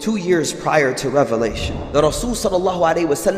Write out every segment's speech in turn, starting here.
2 years prior to revelation, the Rasul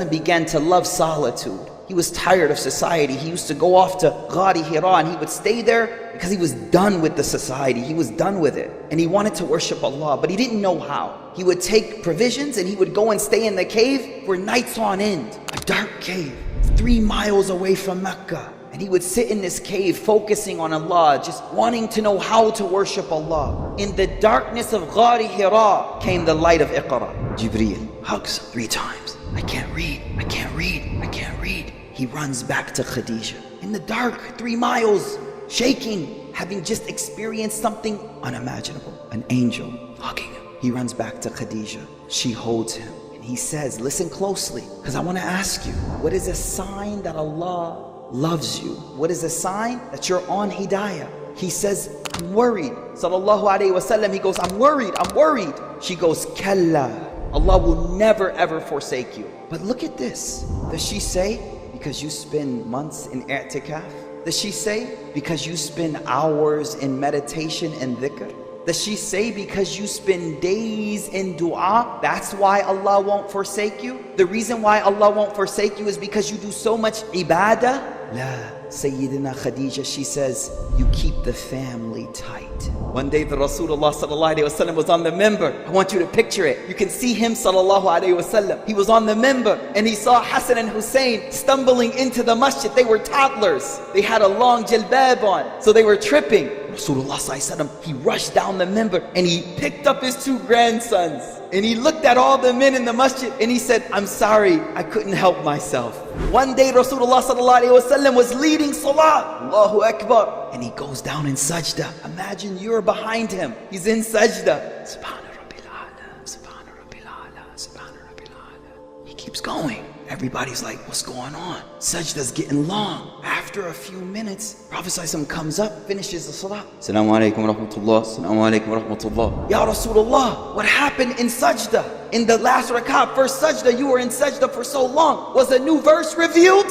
began to love solitude. He was tired of society. He used to go off to Ghari Hira and he would stay there because he was done with the society. He was done with it. And he wanted to worship Allah, but he didn't know how. He would take provisions and he would go and stay in the cave for nights on end. A dark cave, 3 miles away from Mecca. And he would sit in this cave focusing on Allah, just wanting to know how to worship Allah. In the darkness of Ghari Hira came the light of Iqra. Jibreel hugs 3 times. I can't read, I can't read, I can't read. He runs back to Khadija. In the dark, 3 miles, shaking, having just experienced something unimaginable. An angel hugging him. He runs back to Khadija. She holds him. And he says, listen closely, because I want to ask you, what is a sign that Allah loves you? What is a sign that you're on hidayah? He says, I'm worried. Sallallahu alayhi wasallam, he goes, I'm worried, I'm worried. She goes, Kalla, Allah will never ever forsake you. But look at this. Does she say, because you spend months in i'tikaf? Does she say, because you spend hours in meditation and dhikr? Does she say, because you spend days in dua, that's why Allah won't forsake you? The reason why Allah won't forsake you is because you do so much ibadah? La, Sayyidina Khadija, she says, you keep the family tight. One day the Rasulullah sallallahu alayhi wasallam was on the minbar. I want you to picture it. You can see him sallallahu alayhi wasallam. He was on the minbar and he saw Hassan and Hussein stumbling into the masjid. They were toddlers. They had a long jilbab on, so they were tripping. Rasulullah sallallahu alayhi wasallam, he rushed down the minbar and he picked up his 2 grandsons. And he looked at all the men in the masjid and he said, I'm sorry, I couldn't help myself. One day Rasulullah sallallahu alayhi wasallam was leading salah, Allahu Akbar, and he goes down in sajda. Imagine you're behind him, he's in sajda. Subhana Rabbil A'la, Subhana Rabbil A'la, Subhana Rabbil A'la. He keeps going. Everybody's like, what's going on? Sajda's getting long. After a few minutes, Prophet ﷺ comes up, finishes the salah. Assalamu alaikum wa rahmatullah, Assalamu alaikum wa rahmatullah. Ya Rasulullah, what happened in sajda? In the last rak'ah, first sajda, you were in sajda for so long. Was a new verse revealed?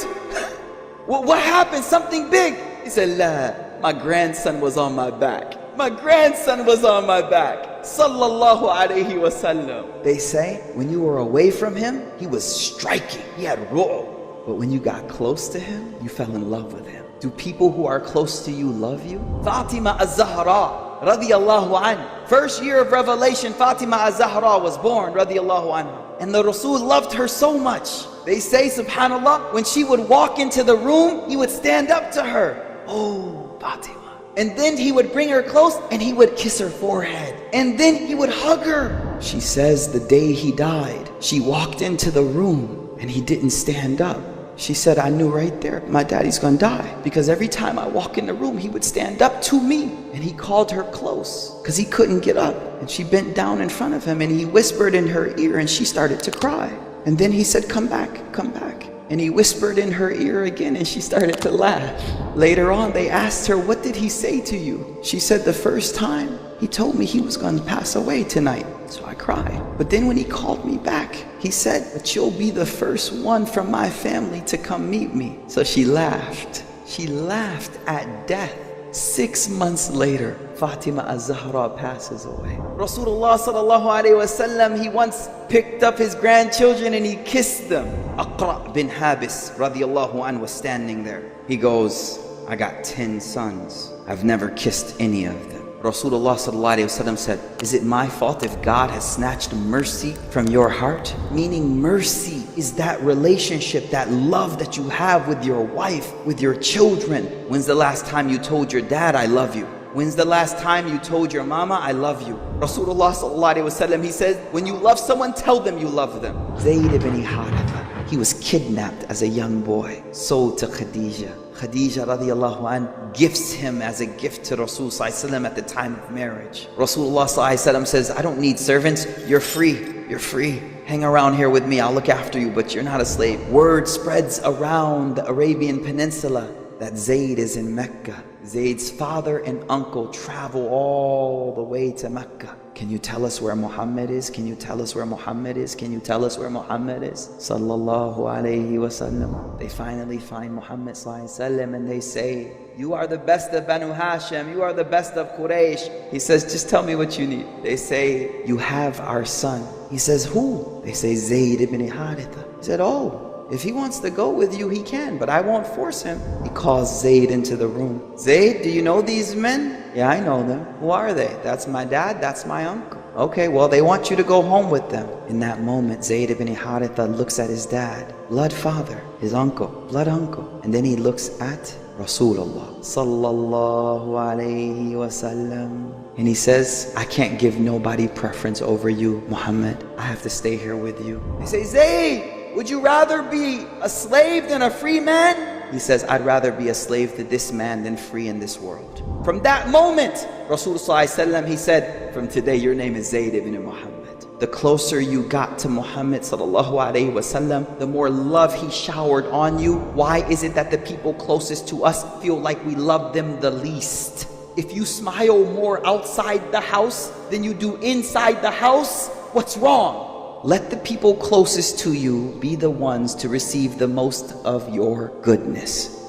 What happened? Something big? He said, La, my grandson was on my back. My grandson was on my back. Sallallahu alayhi wasallam. They say, when you were away from him, he was striking. He had raw. But when you got close to him, you fell in love with him. Do people who are close to you love you? Fatima az-Zahra, radiyallahu anha. First year of revelation, Fatima az-Zahra was born, radiyallahu anha. And the Rasul loved her so much. They say, subhanallah, when she would walk into the room, he would stand up to her. Oh, Fatima. And then he would bring her close and he would kiss her forehead. And then he would hug her. She says the day he died, she walked into the room and he didn't stand up. She said, I knew right there, my daddy's gonna die. Because every time I walk in the room, he would stand up to me. And he called her close because he couldn't get up. And she bent down in front of him and he whispered in her ear and she started to cry. And then he said, come back, come back. And he whispered in her ear again and she started to laugh. Later on, they asked her, what did he say to you? She said, the first time, he told me he was going to pass away tonight. So I cried. But then when he called me back, he said, but you'll be the first one from my family to come meet me. So she laughed. She laughed at death. 6 months later, Fatima az-Zahra passes away. Rasulullah sallallahu alayhi wasallam, he once picked up his grandchildren and he kissed them. Aqra bin Habis radiyallahu anhu was standing there. He goes, I got 10 sons. I've never kissed any of them. Rasulullah sallallahu alayhi wasallam said, is it my fault if God has snatched mercy from your heart? Meaning mercy is that relationship, that love that you have with your wife, with your children. When's the last time you told your dad, I love you? When's the last time you told your mama, I love you? Rasulullah sallallahu alayhi wasallam, he says, when you love someone, tell them you love them. Zayd ibn Haritha, he was kidnapped as a young boy, sold to Khadija. Khadija radiallahu anh gifts him as a gift to Rasul sallallahu alayhi wasallam at the time of marriage. Rasulullah sallallahu alayhi wasallam says, I don't need servants, you're free, you're free. Hang around here with me, I'll look after you, but you're not a slave. Word spreads around the Arabian Peninsula that Zayd is in Mecca. Zayd's father and uncle travel all the way to Mecca. can you tell us where Muhammad is? Can you tell us where Muhammad is? Can you tell us where Muhammad is? Sallallahu alayhi wasallam. They finally find Muhammad sallallahu alayhi wasallam and they say, you are the best of Banu Hashim, you are the best of Quraysh. He says, just tell me what you need. They say, you have our son. He says, who? They say, Zayd ibn Haritha. He said, oh, if he wants to go with you, he can, but I won't force him. He calls Zayd into the room. Zayd, do you know these men? Yeah, I know them. Who are they? That's my dad, that's my uncle. Okay, well, they want you to go home with them. In that moment, Zayd ibn Haritha looks at his dad, blood father, his uncle, blood uncle. And then he looks at Rasulullah sallallahu alayhi wasallam. And he says, I can't give nobody preference over you, Muhammad. I have to stay here with you. They say, Zayd, would you rather be a slave than a free man? He says, I'd rather be a slave to this man than free in this world. From that moment, Rasulullah, he said, from today your name is Zayd ibn Muhammad. The closer you got to Muhammad sallallahu alaihi wasallam, the more love he showered on you. Why is it that the people closest to us feel like we love them the least? If you smile more outside the house than you do inside the house, what's wrong? Let the people closest to you be the ones to receive the most of your goodness.